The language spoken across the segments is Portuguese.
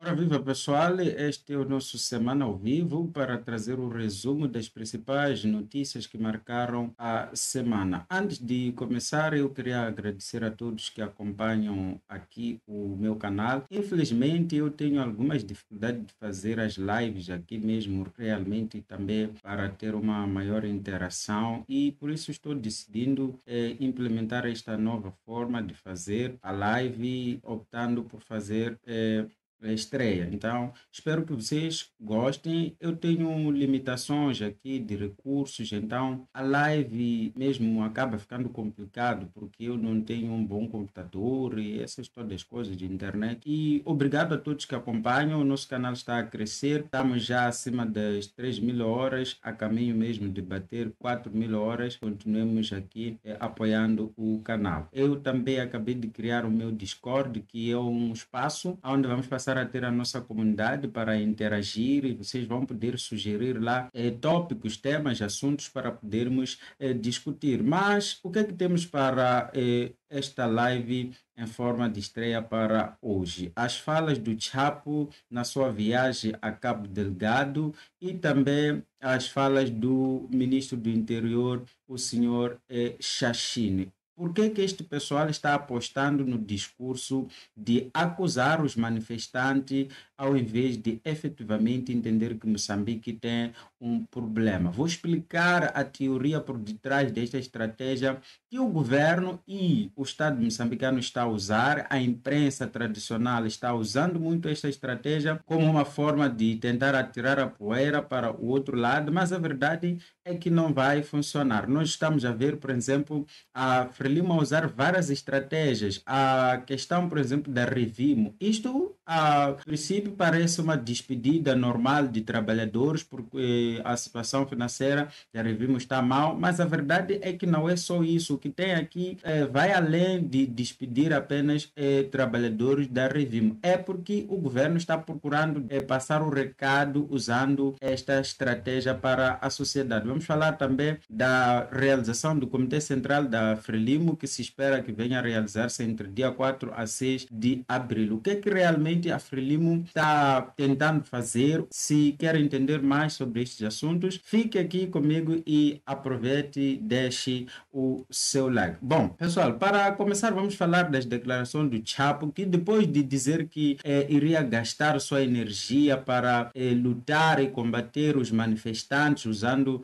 Ora, viva pessoal, este é o nosso Semana ao Vivo para trazer o resumo das principais notícias que marcaram a semana. Antes de começar, eu queria agradecer a todos que acompanham aqui o meu canal. Infelizmente, eu tenho algumas dificuldades de fazer as lives aqui mesmo, realmente também para ter uma maior interação e por isso estou decidindo implementar esta nova forma de fazer a live, optando por fazer a estreia. Então, espero que vocês gostem. Eu tenho limitações aqui de recursos, então a live mesmo acaba ficando complicado porque eu não tenho um bom computador e essas todas as coisas de internet. E obrigado a todos que acompanham. O nosso canal está a crescer. Estamos já acima das 3.000 horas, a caminho mesmo de bater 4.000 horas. Continuemos aqui apoiando o canal. Eu também acabei de criar o meu Discord, que é um espaço onde vamos passar a ter a nossa comunidade para interagir e vocês vão poder sugerir lá tópicos, temas, assuntos para podermos discutir. Mas o que é que temos para esta live em forma de estreia para hoje? As falas do Chapo na sua viagem a Cabo Delgado e também as falas do ministro do Interior, o senhor Chachine. Por que que este pessoal está apostando no discurso de acusar os manifestantes ao invés de efetivamente entender que Moçambique tem um problema? Vou explicar a teoria por detrás desta estratégia que o governo e o Estado moçambicano está a usar, a imprensa tradicional está usando muito esta estratégia como uma forma de tentar atirar a poeira para o outro lado, mas a verdade é que não vai funcionar. Nós estamos a ver, por exemplo, a Frelimo usar várias estratégias. A questão, por exemplo, da Revimo. Isto, a princípio, parece uma despedida normal de trabalhadores, porque a situação financeira da Revimo está mal, mas a verdade é que não é só isso. O que tem aqui vai além de despedir apenas trabalhadores da Revimo. É porque o governo está procurando passar o recado usando esta estratégia para a sociedade. Vamos falar também da realização do Comitê Central da Frelimo, que se espera que venha a realizar-se entre dia 4 a 6 de abril. O que é que realmente a Frelimo está tentando fazer? Se quer entender mais sobre estes assuntos, fique aqui comigo e aproveite e deixe o seu like. Bom, pessoal, para começar, vamos falar das declarações do Chapo, que depois de dizer que iria gastar sua energia para lutar e combater os manifestantes usando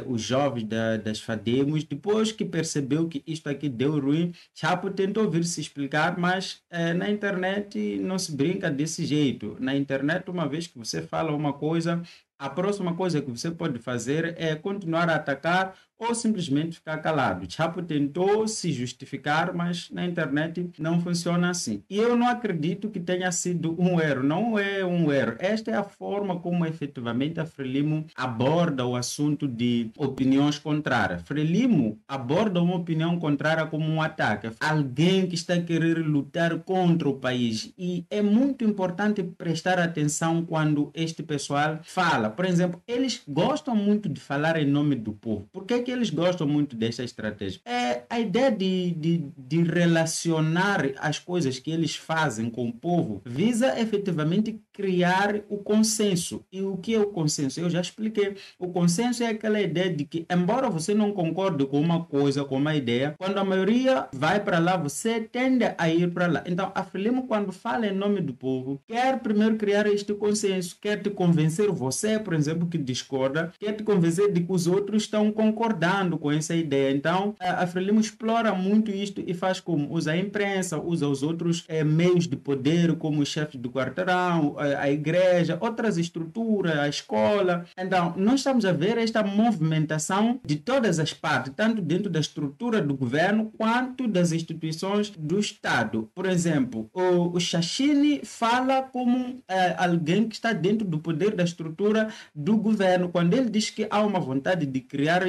os jovens das FADEMOS, depois que percebeu que isto aqui deu ruim, Chapo tentou vir se explicar, mas na internet não se brinca desse jeito. Na internet, uma vez que você fala uma coisa, a próxima coisa que você pode fazer é continuar a atacar ou simplesmente ficar calado. Chapo tentou se justificar, mas na internet não funciona assim. E eu não acredito que tenha sido um erro. Não é um erro. Esta é a forma como efetivamente a Frelimo aborda o assunto de opiniões contrárias. Frelimo aborda uma opinião contrária como um ataque. Alguém que está a querer lutar contra o país. E é muito importante prestar atenção quando este pessoal fala. Por exemplo, eles gostam muito de falar em nome do povo. Por que eles gostam muito dessa estratégia? É a ideia de relacionar as coisas que eles fazem com o povo visa efetivamente criar o consenso. E o que é o consenso? Eu já expliquei. O consenso é aquela ideia de que, embora você não concorde com uma coisa, com uma ideia, quando a maioria vai para lá, você tende a ir para lá. Então, a Frelimo, quando fala em nome do povo, quer primeiro criar este consenso, quer te convencer você, por exemplo, que discorda, quer te convencer de que os outros estão concordando com essa ideia. Então, a Frelimo explora muito isto e faz como? Usa a imprensa, usa os outros meios de poder, como os chefes do quarteirão, a igreja, outras estruturas, a escola. Então, nós estamos a ver esta movimentação de todas as partes, tanto dentro da estrutura do governo, quanto das instituições do Estado. Por exemplo, o Chachine fala como alguém que está dentro do poder da estrutura do governo, quando ele diz que há uma vontade de criar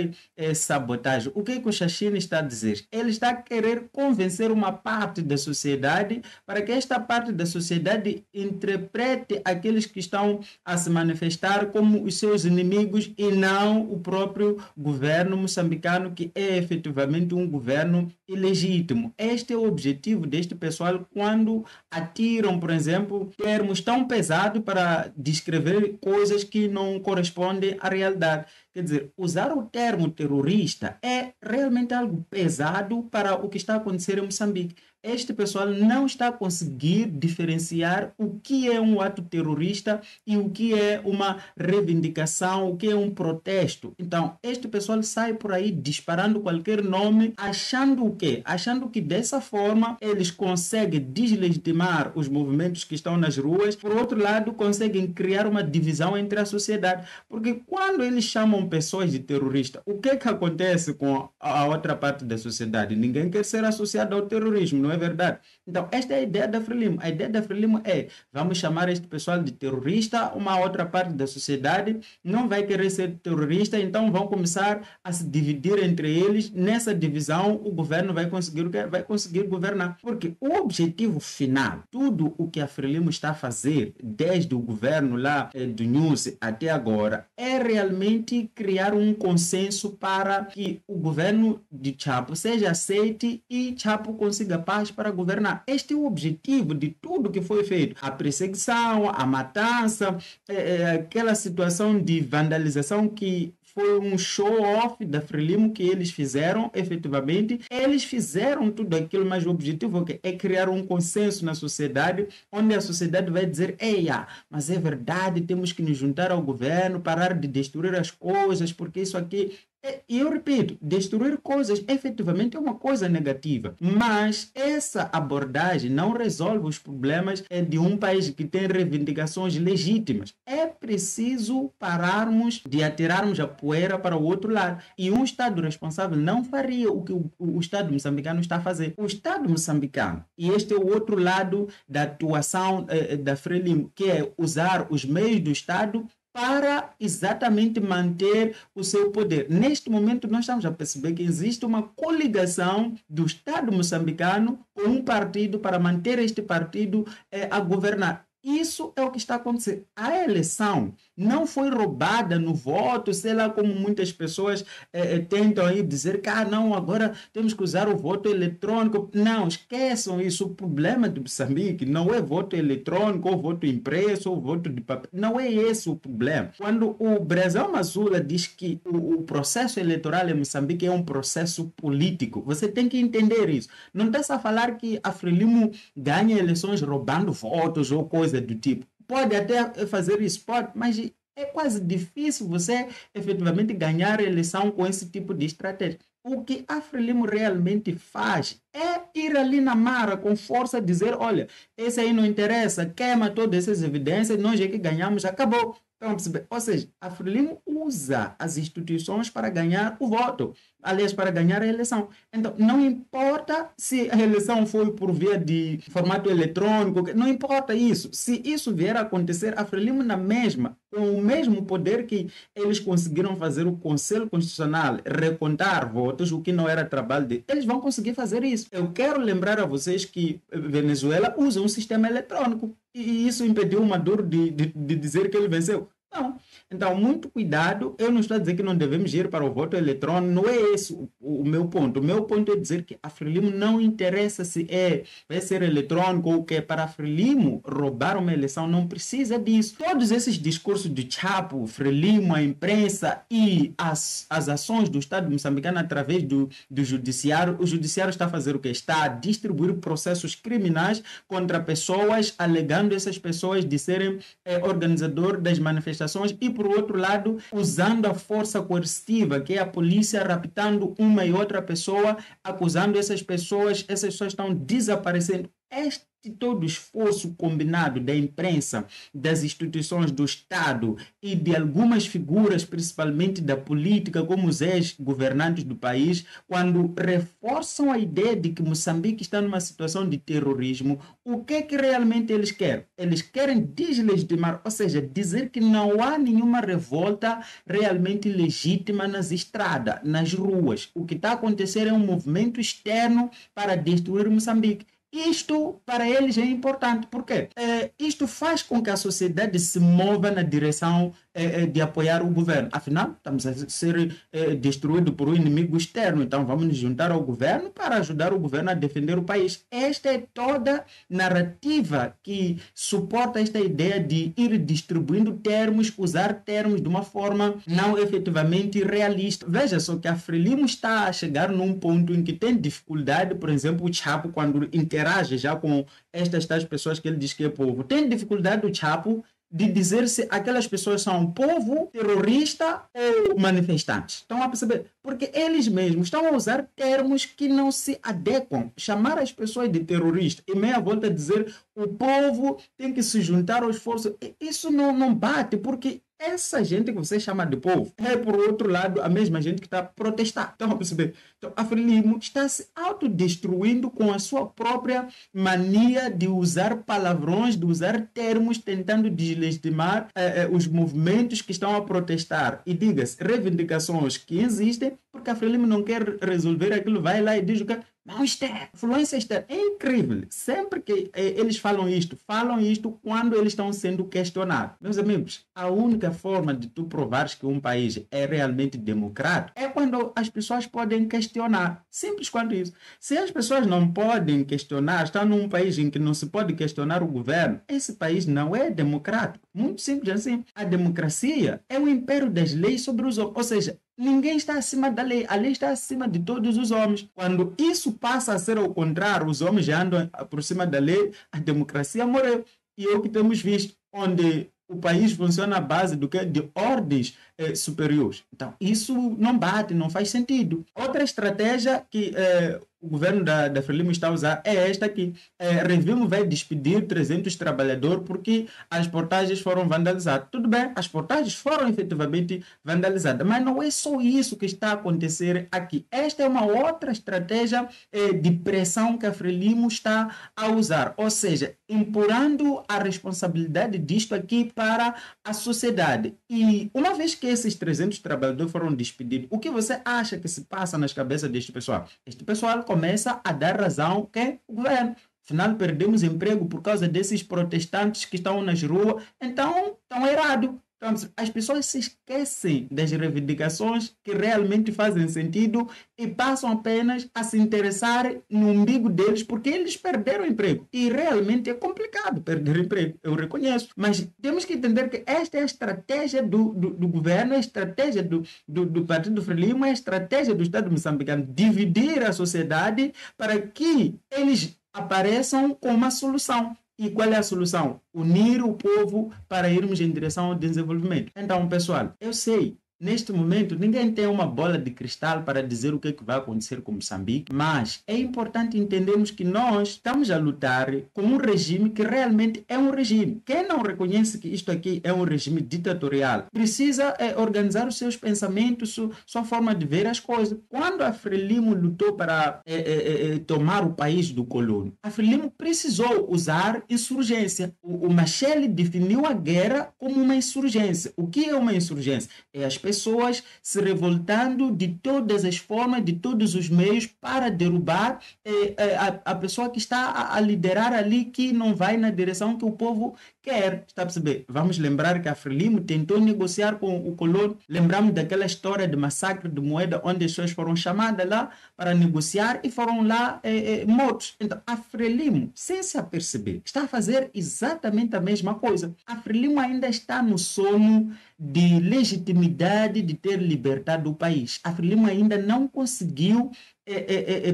sabotagem. O que é que o Chachine está a dizer? Ele está a querer convencer uma parte da sociedade para que esta parte da sociedade interprete aqueles que estão a se manifestar como os seus inimigos e não o próprio governo moçambicano, que é efetivamente um governo ilegítimo. Este é o objetivo deste pessoal quando atiram, por exemplo, termos tão pesados para descrever coisas que não correspondem à realidade. Quer dizer, usar o termo terrorista é realmente algo pesado para o que está a acontecer em Moçambique. Este pessoal não está a conseguir diferenciar o que é um ato terrorista e o que é uma reivindicação, o que é um protesto. Então, este pessoal sai por aí disparando qualquer nome, achando o quê? Achando que dessa forma eles conseguem deslegitimar os movimentos que estão nas ruas, por outro lado, conseguem criar uma divisão entre a sociedade. Porque quando eles chamam pessoas de terrorista, o que é que acontece com a outra parte da sociedade? Ninguém quer ser associado ao terrorismo, não é verdade? Então, esta é a ideia da Frelimo. A ideia da Frelimo é, vamos chamar este pessoal de terrorista, uma outra parte da sociedade não vai querer ser terrorista, então vão começar a se dividir entre eles. Nessa divisão, o governo vai conseguir governar. Porque o objetivo final, tudo o que a Frelimo está a fazer, desde o governo lá do News até agora, é realmente criar um consenso para que o governo de Chapo seja aceite e Chapo consiga paz para governar. Este é o objetivo de tudo que foi feito. A perseguição, a matança, aquela situação de vandalização que foi um show-off da Frelimo que eles fizeram, efetivamente. Eles fizeram tudo aquilo, mas o objetivo é criar um consenso na sociedade, onde a sociedade vai dizer, eia, mas é verdade, temos que nos juntar ao governo, parar de destruir as coisas, porque isso aqui... E eu repito, destruir coisas efetivamente é uma coisa negativa, mas essa abordagem não resolve os problemas de um país que tem reivindicações legítimas. É preciso pararmos de atirarmos a poeira para o outro lado. E um Estado responsável não faria o que o Estado moçambicano está a fazer. O Estado moçambicano, e este é o outro lado da atuação da Frelimo, que é usar os meios do Estado para exatamente manter o seu poder. Neste momento, nós estamos a perceber que existe uma coligação do Estado moçambicano com um partido para manter este partido a governar. Isso é o que está acontecendo. A eleição não foi roubada no voto, sei lá como muitas pessoas tentam aí dizer que não, agora temos que usar o voto eletrônico. Não, esqueçam isso. O problema de Moçambique não é voto eletrônico, ou voto impresso, ou voto de papel. Não é esse o problema. Quando o Brazão Mazula diz que o processo eleitoral em Moçambique é um processo político, você tem que entender isso. Não está a falar que a Frelimo ganha eleições roubando votos ou coisa do tipo. Pode até fazer isso, pode, mas é quase difícil você efetivamente ganhar a eleição com esse tipo de estratégia. O que a Frelimo realmente faz é ir ali na mara com força, dizer, olha, esse aí não interessa, queima todas essas evidências, nós é que ganhamos, acabou. Então, ou seja, a Frelimo usa as instituições para ganhar o voto, aliás, para ganhar a eleição. Então, não importa se a eleição foi por via de formato eletrônico, não importa isso. Se isso vier a acontecer, a Frelimo na mesma, com o mesmo poder que eles conseguiram fazer o Conselho Constitucional, recontar votos, o que não era trabalho deles, eles vão conseguir fazer isso. Eu quero lembrar a vocês que Venezuela usa um sistema eletrônico e isso impediu o Maduro de dizer que ele venceu. Não. Então, muito cuidado. Eu não estou a dizer que não devemos ir para o voto eletrônico. Não é esse o meu ponto. O meu ponto é dizer que a Frelimo não interessa se vai ser eletrônico ou o que é. Para a Frelimo roubar uma eleição não precisa disso. Todos esses discursos de Chapo, Frelimo, a imprensa e as ações do Estado moçambicano através do judiciário, o judiciário está a fazer o que? Está a distribuir processos criminais contra pessoas, alegando essas pessoas de serem organizadores das manifestações e, por outro lado, usando a força coercitiva, que é a polícia raptando uma e outra pessoa, acusando essas pessoas estão desaparecendo. de todo o esforço combinado da imprensa, das instituições do Estado e de algumas figuras, principalmente da política, como os ex-governantes do país, quando reforçam a ideia de que Moçambique está numa situação de terrorismo, o que é que realmente eles querem? Eles querem deslegitimar, ou seja, dizer que não há nenhuma revolta realmente legítima nas estradas, nas ruas. O que está a acontecer é um movimento externo para destruir Moçambique. Isto para eles é importante, porque isto faz com que a sociedade se mova na direção de apoiar o governo. Afinal, estamos a ser destruídos por um inimigo externo, então vamos nos juntar ao governo para ajudar o governo a defender o país. Esta é toda narrativa que suporta esta ideia de ir distribuindo termos, usar termos de uma forma não efetivamente realista. Veja só que a Frelimo está a chegar num ponto em que tem dificuldade, por exemplo, o Chapo, quando interage já com estas tais pessoas que ele diz que é povo, tem dificuldade o Chapo de dizer se aquelas pessoas são povo, terrorista ou manifestantes. Estão a perceber? Porque eles mesmos estão a usar termos que não se adequam. Chamar as pessoas de terrorista e meia volta a dizer o povo tem que se juntar ao esforço. Isso não bate, porque essa gente que você chama de povo é, por outro lado, a mesma gente que está a protestar. Estão a perceber? Então, a Frelimo está se autodestruindo com a sua própria mania de usar palavrões, de usar termos, tentando deslegitimar os movimentos que estão a protestar. E diga-se, reivindicações que existem, porque a Frelimo não quer resolver aquilo, vai lá e diz o que não, influência externa. É incrível. Sempre que eles falam isto quando eles estão sendo questionados. Meus amigos, a única forma de tu provares que um país é realmente democrático é quando as pessoas podem questionar. Simples quanto isso. Se as pessoas não podem questionar, estão num país em que não se pode questionar o governo, esse país não é democrático. Muito simples assim. A democracia é o império das leis sobre os homens. Ou seja, ninguém está acima da lei, a lei está acima de todos os homens. Quando isso passa a ser ao contrário, os homens já andam por cima da lei, a democracia morreu. E é o que temos visto, onde o país funciona à base do que? De ordens superiores. Então, isso não bate, não faz sentido. Outra estratégia que o governo da Frelimo está a usar é esta aqui. Revimo vai despedir 300 trabalhadores porque as portagens foram vandalizadas. Tudo bem, as portagens foram efetivamente vandalizadas, mas não é só isso que está a acontecer aqui. Esta é uma outra estratégia de pressão que a Frelimo está a usar, ou seja, empurrando a responsabilidade disto aqui para a sociedade. E uma vez que esses 300 trabalhadores foram despedidos, o que você acha que se passa nas cabeças deste pessoal? Este pessoal começa a dar razão que o governo. Afinal, perdemos emprego por causa desses protestantes que estão nas ruas. Então, estão errados. Então, as pessoas se esquecem das reivindicações que realmente fazem sentido e passam apenas a se interessar no umbigo deles porque eles perderam emprego. E realmente é complicado perder emprego, eu reconheço. Mas temos que entender que esta é a estratégia do governo, a estratégia do Partido Frelimo, a estratégia do Estado moçambicano, dividir a sociedade para que eles apareçam com uma solução. E qual é a solução? Unir o povo para irmos em direção ao desenvolvimento. Então, pessoal, eu sei, neste momento, ninguém tem uma bola de cristal para dizer o que vai acontecer com Moçambique, mas é importante entendermos que nós estamos a lutar com um regime que realmente é um regime. Quem não reconhece que isto aqui é um regime ditatorial, precisa organizar os seus pensamentos, sua forma de ver as coisas. Quando a Frelimo lutou para tomar o país do colono, a Frelimo precisou usar insurgência. O Machel definiu a guerra como uma insurgência. O que é uma insurgência? É as pessoas se revoltando de todas as formas, de todos os meios para derrubar a pessoa que está a liderar ali, que não vai na direção que o povo quer. Está a perceber? Vamos lembrar que a Frelimo tentou negociar com o colono. Lembramos daquela história de massacre de Moeda, onde as pessoas foram chamadas lá para negociar e foram lá mortos. Então, a Frelimo, sem se aperceber, está a fazer exatamente a mesma coisa. A Frelimo ainda está no sono de legitimidade de ter libertado o país. A Frelimo ainda não conseguiu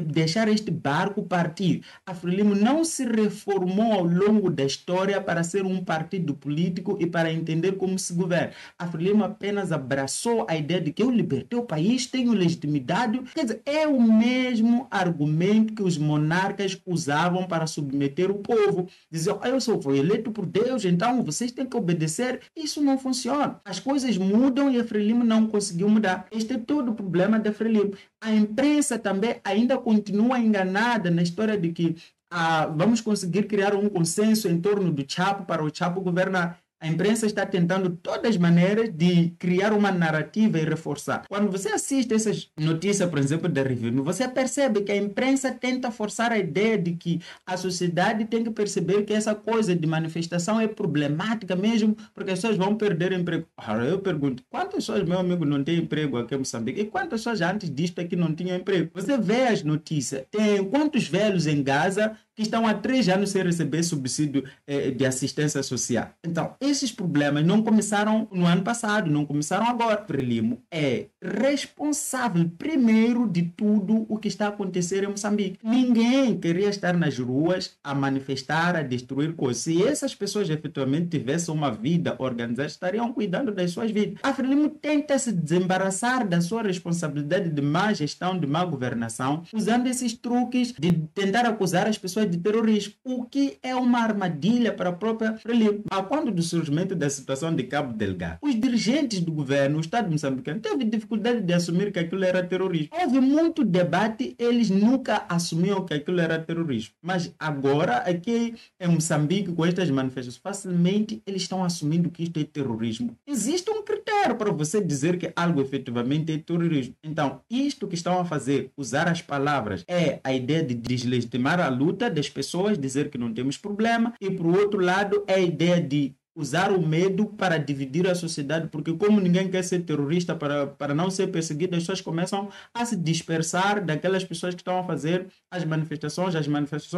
deixar este barco partir. A Frelimo não se reformou ao longo da história para ser um partido político e para entender como se governa. A Frelimo apenas abraçou a ideia de que eu libertei o país, tenho legitimidade. Quer dizer, é o mesmo argumento que os monarcas usavam para submeter o povo. Diziam, eu fui eleito por Deus, então vocês têm que obedecer. Isso não funciona. As coisas mudam e a Frelimo não conseguiu mudar. Este é todo o problema da Frelimo. A imprensa também ainda continua enganada na história de que vamos conseguir criar um consenso em torno do Chapo para o Chapo governar. A imprensa está tentando de todas as maneiras de criar uma narrativa e reforçar. Quando você assiste essas notícias, por exemplo, da Review, você percebe que a imprensa tenta forçar a ideia de que a sociedade tem que perceber que essa coisa de manifestação é problemática mesmo, porque as pessoas vão perder emprego. Eu pergunto, quantas pessoas, meu amigo, não têm emprego aqui em Moçambique? E quantas pessoas antes disto aqui não tinham emprego? Você vê as notícias, tem quantos velhos em Gaza que estão há 3 anos sem receber subsídio de assistência social. Então, esses problemas não começaram no ano passado, não começaram agora. Frelimo é responsável, primeiro de tudo, o que está acontecendo em Moçambique. Ninguém queria estar nas ruas a manifestar, a destruir coisas. Se essas pessoas efetivamente tivessem uma vida organizada, estariam cuidando das suas vidas. A Frelimo tenta se desembaraçar da sua responsabilidade de má gestão, de má governação, usando esses truques de tentar acusar as pessoas de terrorismo, o que é uma armadilha para a própria Frelimo. A quando do surgimento da situação de Cabo Delgado, os dirigentes do governo, o Estado moçambicano, teve dificuldade de assumir que aquilo era terrorismo. Houve muito debate, eles nunca assumiram que aquilo era terrorismo. Mas agora, aqui em Moçambique, com estas manifestações, facilmente eles estão assumindo que isto é terrorismo. Existe um critério para você dizer que algo efetivamente é terrorismo. Então, isto que estão a fazer, usar as palavras, é a ideia de deslegitimar a luta das pessoas, dizer que não temos problema, e por outro lado é a ideia de usar o medo para dividir a sociedade, porque como ninguém quer ser terrorista para não ser perseguido, as pessoas começam a se dispersar daquelas pessoas que estão a fazer as manifestações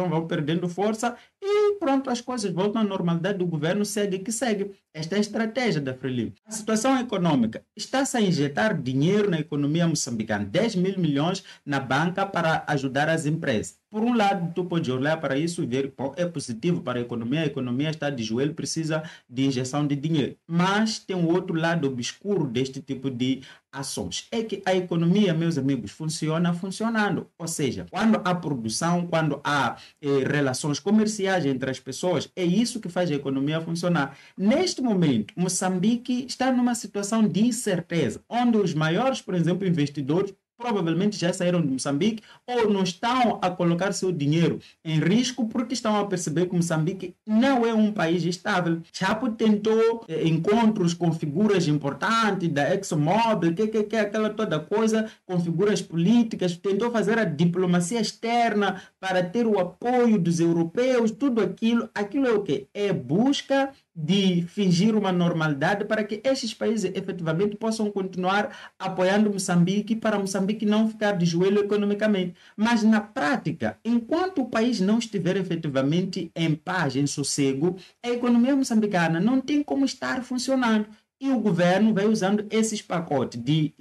vão perdendo força e pronto, as coisas voltam à normalidade, o governo segue que segue. Esta é a estratégia da Frelimo. A situação econômica está-se a injetar dinheiro na economia moçambicana, 10 mil milhões na banca para ajudar as empresas. Por um lado, tu pode olhar para isso e ver que é positivo para a economia está de joelho, precisa de injeção de dinheiro. Mas tem um outro lado obscuro deste tipo de ações. É que a economia, meus amigos, funciona funcionando. Ou seja, quando há produção, quando há relações comerciais entre as pessoas, é isso que faz a economia funcionar. Neste momento, Moçambique está numa situação de incerteza, onde os maiores, por exemplo, investidores provavelmente já saíram de Moçambique ou não estão a colocar seu dinheiro em risco porque estão a perceber que Moçambique não é um país estável. Chapo tentou encontros com figuras importantes da ExxonMobil, que é aquela toda coisa, com figuras políticas, tentou fazer a diplomacia externa para ter o apoio dos europeus, tudo aquilo. Aquilo é o quê? É busca de fingir uma normalidade para que estes países efetivamente possam continuar apoiando Moçambique para Moçambique não ficar de joelho economicamente. Mas na prática, enquanto o país não estiver efetivamente em paz, em sossego, a economia moçambicana não tem como estar funcionando. E o governo vai usando esses pacotes de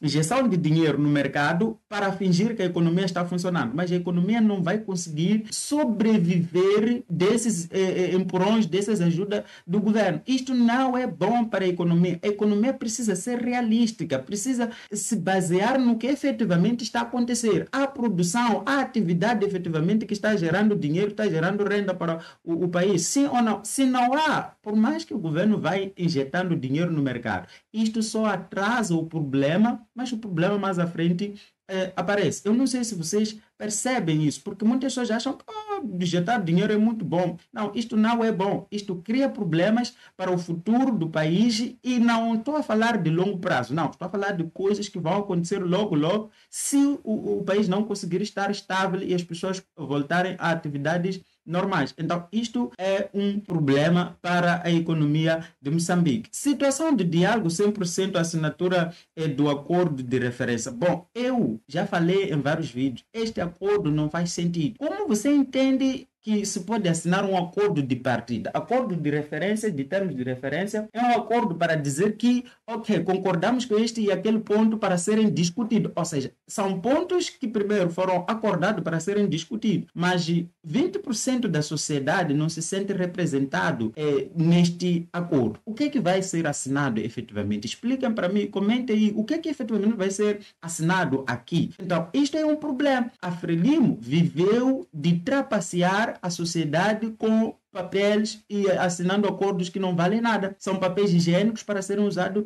injeção de dinheiro no mercado para fingir que a economia está funcionando. Mas a economia não vai conseguir sobreviver desses empurrões, dessas ajudas do governo. Isto não é bom para a economia. A economia precisa ser realística, precisa se basear no que efetivamente está a acontecer. A produção, a atividade efetivamente que está gerando dinheiro, está gerando renda para o país. Sim ou não? Se não há, por mais que o governo vai injetando dinheiro no mercado. Isto só atrasa o problema, mas o problema mais à frente aparece. Eu não sei se vocês percebem isso, porque muitas pessoas acham que injetar dinheiro é muito bom. Não, isto não é bom. Isto cria problemas para o futuro do país e não estou a falar de longo prazo, não. Estou a falar de coisas que vão acontecer logo, logo, se o país não conseguir estar estável e as pessoas voltarem a atividades normais. Então, isto é um problema para a economia de Moçambique. Situação de diálogo 100% assinatura do acordo de referência. Bom, eu já falei em vários vídeos, este acordo não faz sentido. Como você entende que se pode assinar um acordo de partida. Acordo de referência, de termos de referência, é um acordo para dizer que, ok, concordamos com este e aquele ponto para serem discutidos. Ou seja, são pontos que primeiro foram acordados para serem discutidos, mas 20% da sociedade não se sente representado neste acordo. O que é que vai ser assinado efetivamente? Expliquem para mim, comentem aí o que é que efetivamente vai ser assinado aqui. Então, isto é um problema. A Frelimo viveu de trapacear a sociedade com papéis e assinando acordos que não valem nada. São papéis higiênicos para serem usados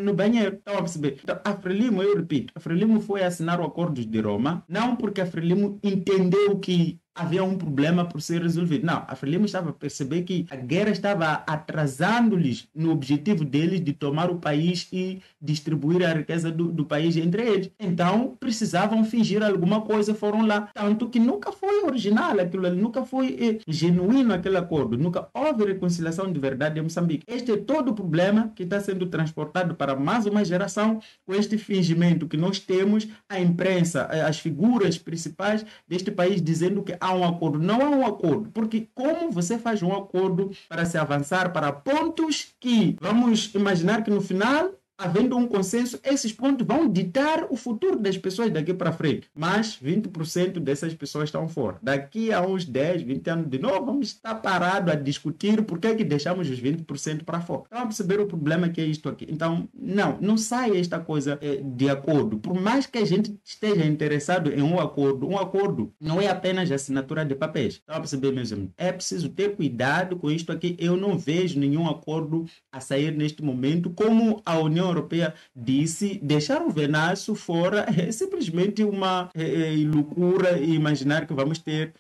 no banheiro. Estão a perceber? Então, a Frelimo, eu repito, a Frelimo foi assinar o Acordo de Roma, não porque a Frelimo entendeu que havia um problema por ser resolvido. Não, a Frelimo estava a perceber que a guerra estava atrasando-lhes no objetivo deles de tomar o país e distribuir a riqueza do país entre eles. Então, precisavam fingir alguma coisa, foram lá. Tanto que nunca foi original aquilo ali, nunca foi genuíno aquele acordo, nunca houve reconciliação de verdade em Moçambique. Este é todo o problema que está sendo transportado para mais uma geração com este fingimento que nós temos, a imprensa, as figuras principais deste país dizendo que há um acordo. Não há um acordo, porque como você faz um acordo para se avançar para pontos que vamos imaginar que no final, havendo um consenso, esses pontos vão ditar o futuro das pessoas daqui para frente. Mas 20% dessas pessoas estão fora. Daqui a uns 10, 20 anos de novo, vamos estar parados a discutir por que é que deixamos os 20% para fora. Então, vamos perceber o problema que é isto aqui. Então, não sai esta coisa de acordo. Por mais que a gente esteja interessado em um acordo não é apenas a assinatura de papéis. Então, vamos perceber mesmo. É preciso ter cuidado com isto aqui. Eu não vejo nenhum acordo a sair neste momento, como a União Europeia disse, deixar o Venâncio fora é simplesmente uma loucura imaginar que vamos ter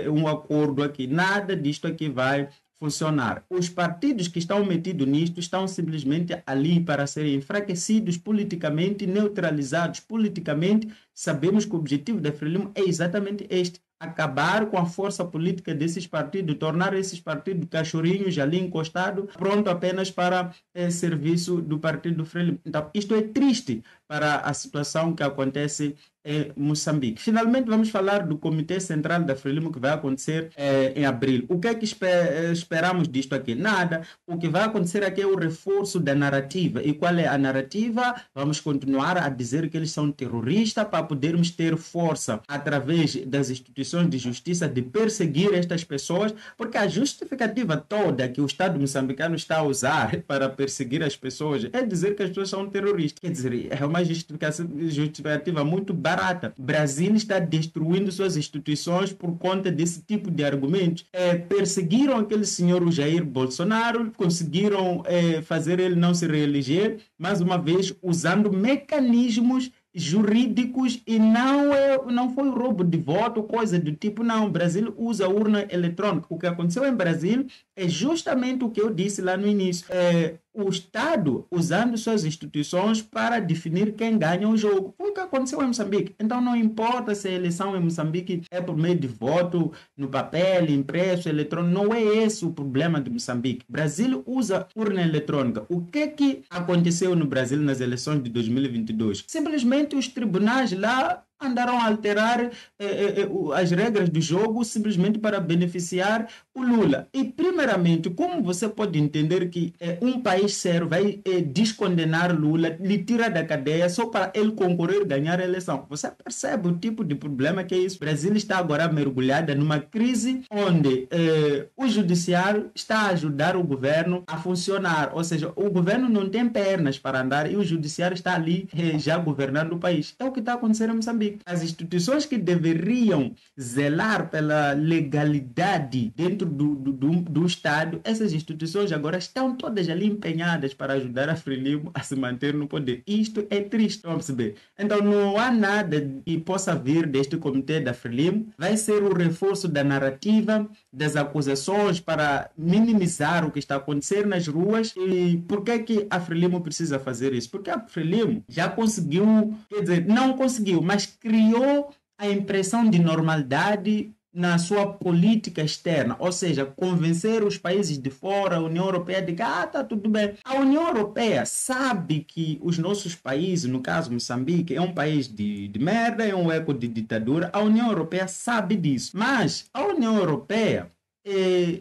um acordo aqui. Nada disto aqui vai funcionar. Os partidos que estão metidos nisto estão simplesmente ali para serem enfraquecidos politicamente, neutralizados politicamente. Sabemos que o objetivo da Frelimo é exatamente este: acabar com a força política desses partidos, tornar esses partidos cachorrinhos ali encostados, pronto apenas para serviço do partido Frelimo. Então, isto é triste para a situação que acontece em Moçambique. Finalmente, vamos falar do Comitê Central da Frelimo, que vai acontecer em abril. O que é que esperamos disto aqui? Nada. O que vai acontecer aqui é o reforço da narrativa. E qual é a narrativa? Vamos continuar a dizer que eles são terroristas para podermos ter força através das instituições de justiça de perseguir estas pessoas, porque a justificativa toda que o Estado moçambicano está a usar para perseguir as pessoas é dizer que as pessoas são terroristas. Quer dizer, é uma justificativa muito barata. O Brasil está destruindo suas instituições por conta desse tipo de argumentos. Perseguiram aquele senhor, o Jair Bolsonaro, conseguiram fazer ele não se reeleger, mais uma vez usando mecanismos jurídicos, e não foi roubo de voto, coisa do tipo, não. O Brasil usa urna eletrônica. O que aconteceu em Brasil é justamente o que eu disse lá no início. O Estado usando suas instituições para definir quem ganha o jogo. Foi o que aconteceu em Moçambique. Então não importa se a eleição em Moçambique é por meio de voto, no papel, impresso, eletrônico, não é esse o problema de Moçambique. O Brasil usa urna eletrônica. O que aconteceu no Brasil nas eleições de 2022? Simplesmente os tribunais lá andaram a alterar as regras do jogo simplesmente para beneficiar o Lula. E, primeiramente, como você pode entender que um país sério vai descondenar Lula, lhe tira da cadeia só para ele concorrer e ganhar a eleição? Você percebe o tipo de problema que é isso? O Brasil está agora mergulhado numa crise onde o judiciário está a ajudar o governo a funcionar. Ou seja, o governo não tem pernas para andar e o judiciário está ali já governando o país. É o que está acontecendo em Moçambique. As instituições que deveriam zelar pela legalidade dentro do Estado, essas instituições agora estão todas ali empenhadas para ajudar a Frelimo a se manter no poder. Isto é triste, vamos perceber. Então não há nada que possa vir deste comitê da Frelimo. Vai ser o reforço da narrativa, das acusações para minimizar o que está acontecendo nas ruas. E por que que a Frelimo precisa fazer isso? Porque a Frelimo já conseguiu, quer dizer, não conseguiu, mas criou a impressão de normalidade na sua política externa, ou seja, convencer os países de fora, a União Europeia, de que tá tudo bem. A União Europeia sabe que os nossos países, no caso Moçambique, é um país de merda, é um eco de ditadura. A União Europeia sabe disso, mas a União Europeia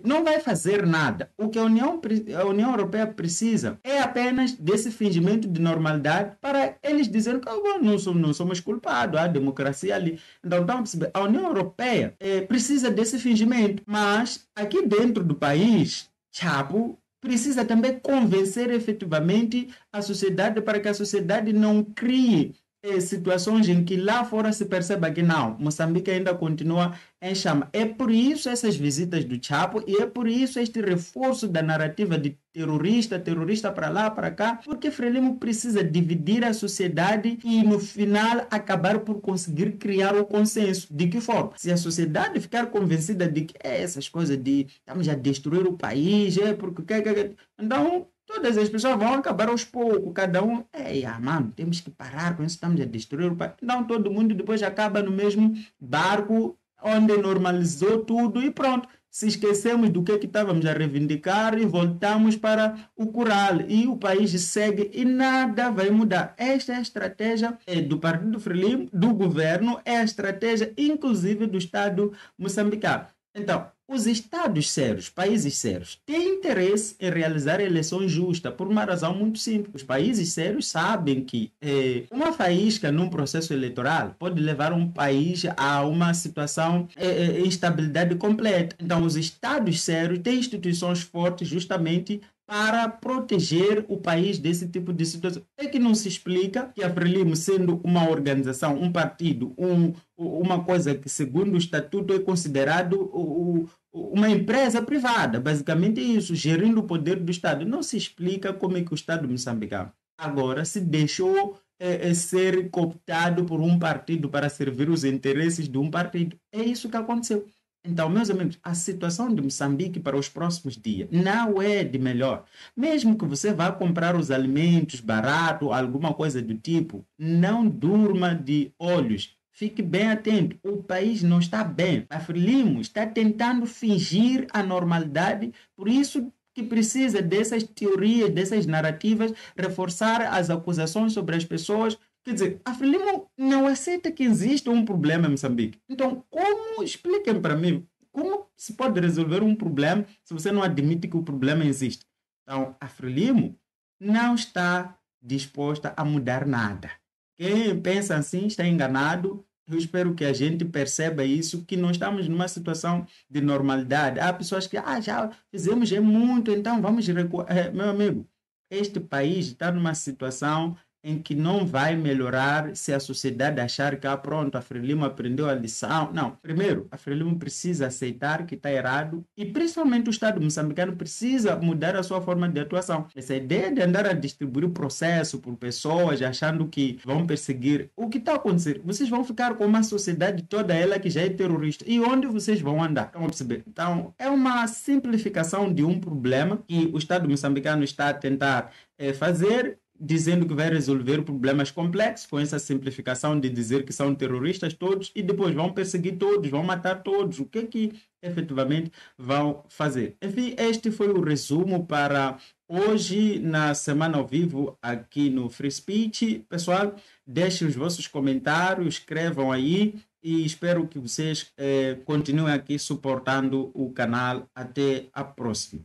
não vai fazer nada. O que a União Europeia precisa é apenas desse fingimento de normalidade para eles dizerem que não somos culpados, há democracia ali. Então, a União Europeia precisa desse fingimento, mas aqui dentro do país, Chapo precisa também convencer efetivamente a sociedade para que a sociedade não crie situações em que lá fora se perceba que não, Moçambique ainda continua em chama. É por isso essas visitas do Chapo e é por isso este reforço da narrativa de terrorista para lá, para cá, porque Frelimo precisa dividir a sociedade e no final acabar por conseguir criar o consenso. De que forma? Se a sociedade ficar convencida de que essas coisas de estamos a destruir o país, porque então todas as pessoas vão acabar aos poucos, cada um, mano, temos que parar com isso, estamos a destruir o país. Então todo mundo depois acaba no mesmo barco, onde normalizou tudo e pronto. Se esquecemos do que estávamos a reivindicar e voltamos para o curral. E o país segue e nada vai mudar. Esta é a estratégia do Partido Frelimo, do governo, é a estratégia inclusive do Estado moçambicano. Então, os estados sérios, países sérios, têm interesse em realizar eleições justas por uma razão muito simples. Os países sérios sabem que uma faísca num processo eleitoral pode levar um país a uma situação de instabilidade completa. Então, os estados sérios têm instituições fortes justamente para proteger o país desse tipo de situação. É que não se explica que a Frelimo, sendo uma organização, um partido, uma coisa que, segundo o estatuto, é considerado uma empresa privada, basicamente isso, gerindo o poder do Estado. Não se explica como é que o Estado moçambicano agora se deixou ser cooptado por um partido para servir os interesses de um partido. É isso que aconteceu. Então, meus amigos, a situação de Moçambique para os próximos dias não é de melhor. Mesmo que você vá comprar os alimentos barato, alguma coisa do tipo, não durma de olhos. Fique bem atento. O país não está bem. A Frelimo está tentando fingir a normalidade, por isso que precisa dessas teorias, dessas narrativas, reforçar as acusações sobre as pessoas. Quer dizer, a Frelimo não aceita que existe um problema em Moçambique. Então, expliquem para mim, como se pode resolver um problema se você não admite que o problema existe? Então, a Frelimo não está disposta a mudar nada. Quem pensa assim está enganado. Eu espero que a gente perceba isso, que não estamos numa situação de normalidade. Há pessoas que já fizemos muito, então vamos recuar. Meu amigo, este país está numa situação em que não vai melhorar se a sociedade achar que, pronto, a Frelimo aprendeu a lição. Não, primeiro, a Frelimo precisa aceitar que está errado e principalmente o Estado moçambicano precisa mudar a sua forma de atuação. Essa ideia de andar a distribuir o processo por pessoas achando que vão perseguir, o que está acontecendo? Vocês vão ficar com uma sociedade toda ela que já é terrorista. E onde vocês vão andar? Estão a perceber? Então, é uma simplificação de um problema que o Estado moçambicano está a tentar fazer, dizendo que vai resolver problemas complexos com essa simplificação de dizer que são terroristas todos e depois vão perseguir todos, vão matar todos. O que é que efetivamente vão fazer? Enfim, este foi o resumo para hoje na Semana ao Vivo aqui no Free Speech. Pessoal, deixem os vossos comentários, escrevam aí e espero que vocês continuem aqui suportando o canal. Até a próxima.